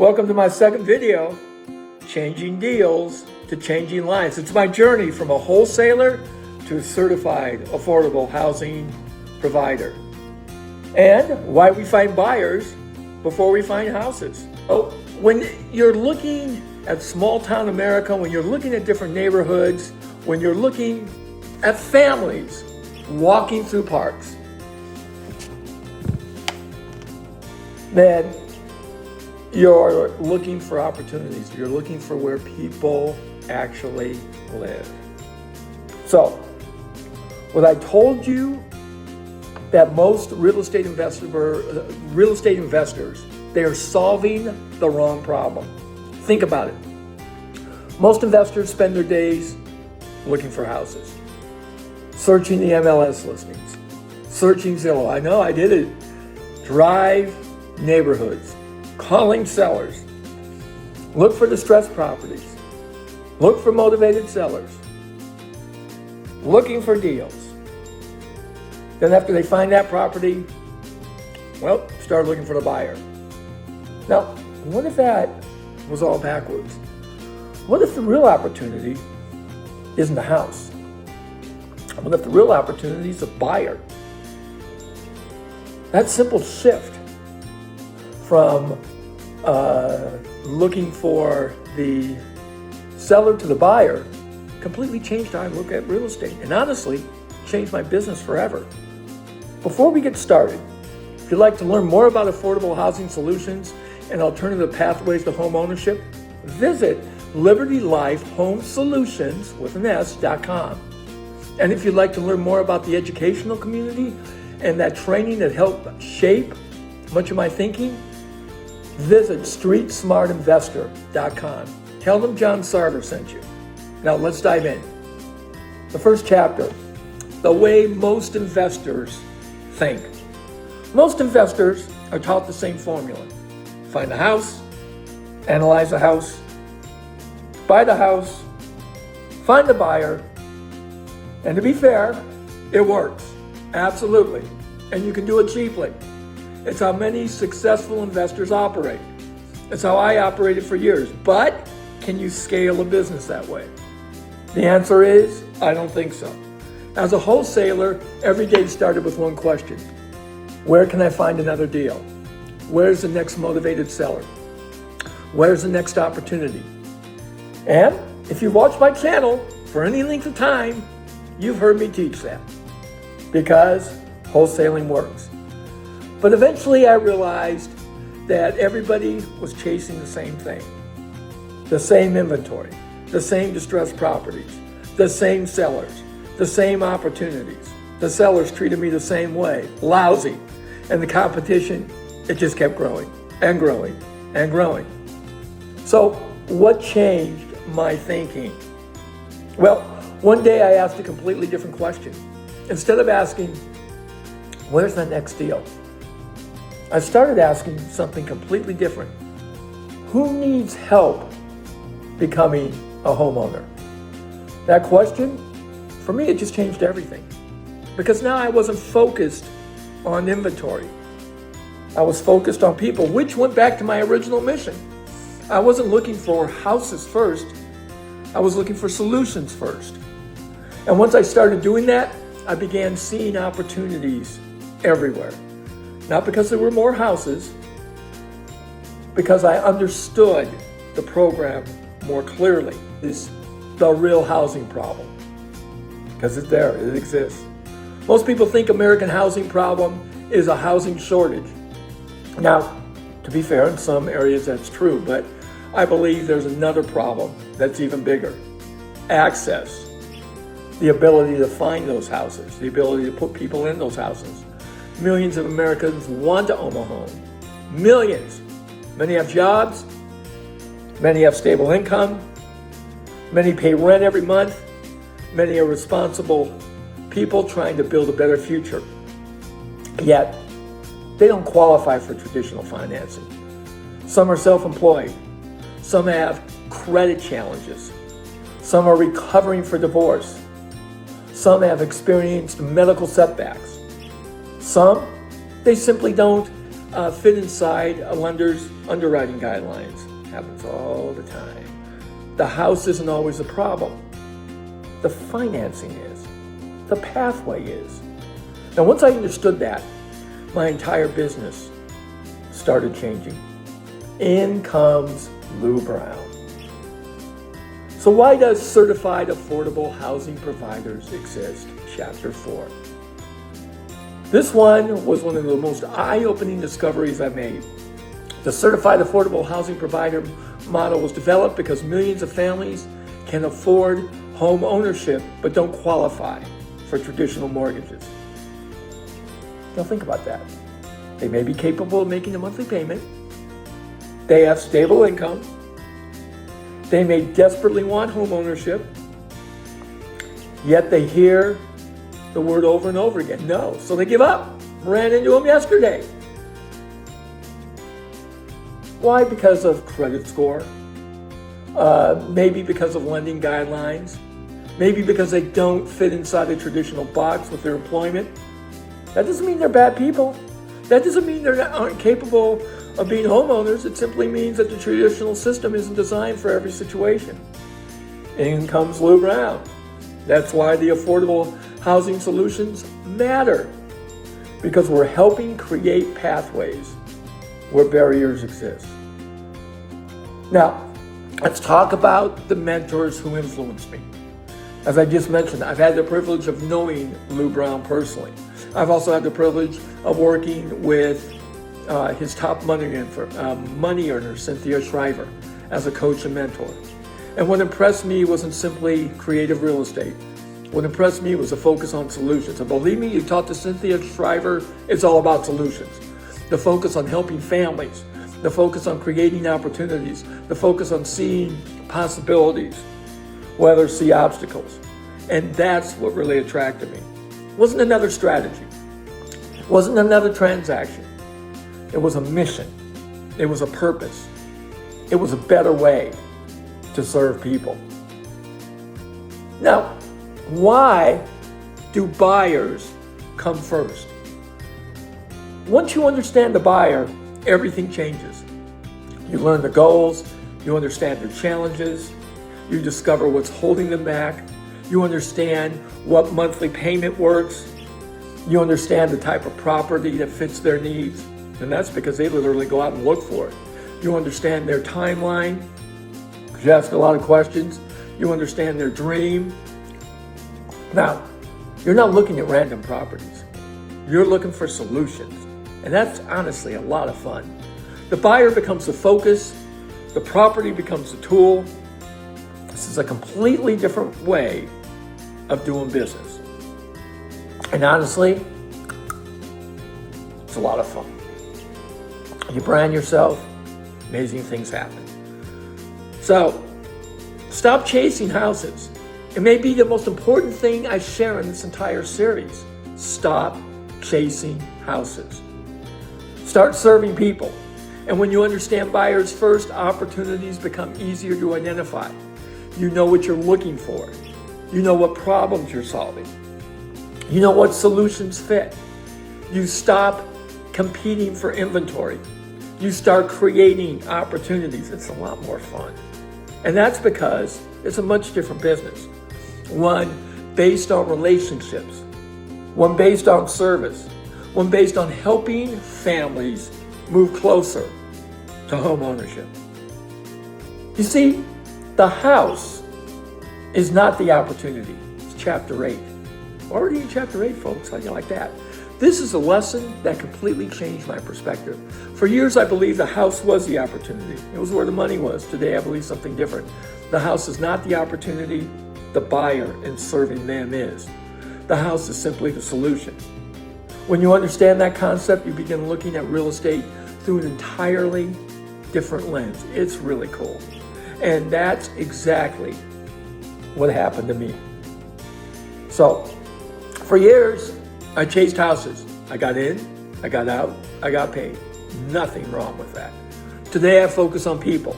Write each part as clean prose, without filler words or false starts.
Welcome to my second video, Changing Deals to Changing Lives. It's my journey from a wholesaler to a certified affordable housing provider. And why we find buyers before we find houses. Oh, when you're looking at small town America, when you're looking at different neighborhoods, when you're looking at families walking through parks, then you're looking for opportunities. You're looking for where people actually live. So, what I told you that most real estate investors, they are solving the wrong problem. Think about it. Most investors spend their days looking for houses, searching the MLS listings, searching Zillow. I know I did it. Drive neighborhoods, calling sellers, look for distressed properties, look for motivated sellers, looking for deals. Then after they find that property, well, start looking for the buyer. Now, what if that was all backwards? What if the real opportunity isn't a house? What if the real opportunity is a buyer? That simple shift from looking for the seller to the buyer completely changed how I look at real estate, and honestly, changed my business forever. Before we get started, if you'd like to learn more about affordable housing solutions and alternative pathways to home ownership, visit libertylifehomesolutions.com. And if you'd like to learn more about the educational community and that training that helped shape much of my thinking, visit streetsmartinvestor.com. Tell them John Sarver sent you. Now let's dive in. The first chapter, the way most investors think. Most investors are taught the same formula. Find a house, analyze the house, buy the house, find the buyer, and to be fair, it works. Absolutely. And you can do it cheaply. It's how many successful investors operate. It's how I operated for years. But can you scale a business that way? The answer is, I don't think so. As a wholesaler, every day started with one question. Where can I find another deal? Where's the next motivated seller? Where's the next opportunity? And if you've watched my channel for any length of time, you've heard me teach that. Because wholesaling works. But eventually I realized that everybody was chasing the same thing. The same inventory, the same distressed properties, the same sellers, the same opportunities. The sellers treated me the same way, lousy. And the competition, it just kept growing and growing and growing. So what changed my thinking? Well, one day I asked a completely different question. Instead of asking, where's the next deal? I started asking something completely different. Who needs help becoming a homeowner? That question, for me, it just changed everything. Because now I wasn't focused on inventory. I was focused on people, which went back to my original mission. I wasn't looking for houses first. I was looking for solutions first. And once I started doing that, I began seeing opportunities everywhere. Not because there were more houses, because I understood the program more clearly. It's the real housing problem. Because it's there, it exists. Most people think American housing problem is a housing shortage. Now, to be fair, in some areas that's true, but I believe there's another problem that's even bigger. Access. The ability to find those houses, the ability to put people in those houses. Millions of Americans want to own a home. Millions. Many have jobs. Many have stable income. Many pay rent every month. Many are responsible people trying to build a better future. Yet, they don't qualify for traditional financing. Some are self-employed. Some have credit challenges. Some are recovering from divorce. Some have experienced medical setbacks. Some, they simply don't fit inside a lender's underwriting guidelines. Happens all the time. The house isn't always a problem. The financing is. The pathway is. Now, once I understood that, my entire business started changing. In comes Lou Brown. So why does certified affordable housing providers exist? Chapter 4. This one was one of the most eye-opening discoveries I made. The certified affordable housing provider model was developed because millions of families can afford home ownership but don't qualify for traditional mortgages. Now think about that. They may be capable of making a monthly payment. They have stable income. They may desperately want home ownership. Yet they hear the word over and over again, no. So they give up. Ran into them yesterday. Why? Because of credit score. Maybe because of lending guidelines. Maybe because they don't fit inside a traditional box with their employment. That doesn't mean they're bad people. That doesn't mean they aren't capable of being homeowners. It simply means that the traditional system isn't designed for every situation. In comes Lou Brown. That's why the affordable housing solutions matter, because we're helping create pathways where barriers exist. Now, let's talk about the mentors who influenced me. As I just mentioned, I've had the privilege of knowing Lou Brown personally. I've also had the privilege of working with his top money earner, Cynthia Shriver, as a coach and mentor. And what impressed me wasn't simply creative real estate. What impressed me was a focus on solutions. And believe me, you talk to Cynthia Shriver, it's all about solutions. The focus on helping families, the focus on creating opportunities, the focus on seeing possibilities, whether see obstacles. And that's what really attracted me. It wasn't another strategy. It wasn't another transaction. It was a mission. It was a purpose. It was a better way to serve people. Now, why do buyers come first? Once you understand the buyer, everything changes. You learn the goals, you understand their challenges, you discover what's holding them back, you understand what monthly payment works, you understand the type of property that fits their needs, and that's because they literally go out and look for it. You understand their timeline, because you ask a lot of questions, you understand their dream. Now, you're not looking at random properties. You're looking for solutions. And that's honestly a lot of fun. The buyer becomes the focus. The property becomes the tool. This is a completely different way of doing business. And honestly, it's a lot of fun. You brand yourself, amazing things happen. So, stop chasing houses. It may be the most important thing I share in this entire series. Stop chasing houses. Start serving people. And when you understand buyers first, opportunities become easier to identify. You know what you're looking for. You know what problems you're solving. You know what solutions fit. You stop competing for inventory. You start creating opportunities. It's a lot more fun. And that's because it's a much different business. One based on relationships, one based on service, one based on helping families move closer to home ownership. You see, the house is not the opportunity. It's chapter 8. Already in chapter 8, folks. How do you like that? This is a lesson that completely changed my perspective. For years, I believed the house was the opportunity. It was where the money was. Today, I believe something different. The house is not the opportunity. The buyer in serving them is. The house is simply the solution. When you understand that concept, you begin looking at real estate through an entirely different lens. It's really cool. And that's exactly what happened to me. So, for years, I chased houses. I got in, I got out, I got paid. Nothing wrong with that. Today, I focus on people.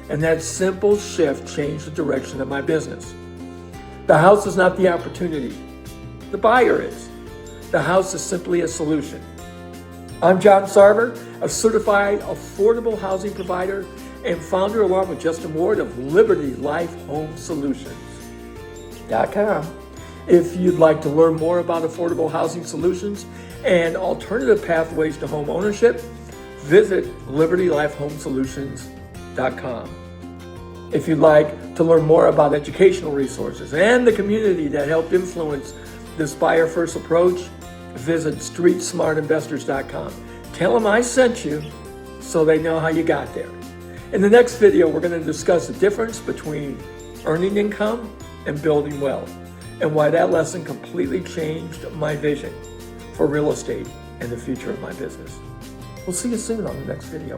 And that simple shift changed the direction of my business. The house is not the opportunity. The buyer is. The house is simply a solution. I'm John Sarver, a certified affordable housing provider and founder, along with Justin Ward, of Liberty Life Home Solutions.com. If you'd like to learn more about affordable housing solutions and alternative pathways to home ownership, visit libertylifehomesolutions.com. If you'd like to learn more about educational resources and the community that helped influence this buyer first approach, visit streetsmartinvestors.com. Tell them I sent you so they know how you got there. In the next video, we're going to discuss the difference between earning income and building wealth, and why that lesson completely changed my vision for real estate and the future of my business. We'll see you soon on the next video.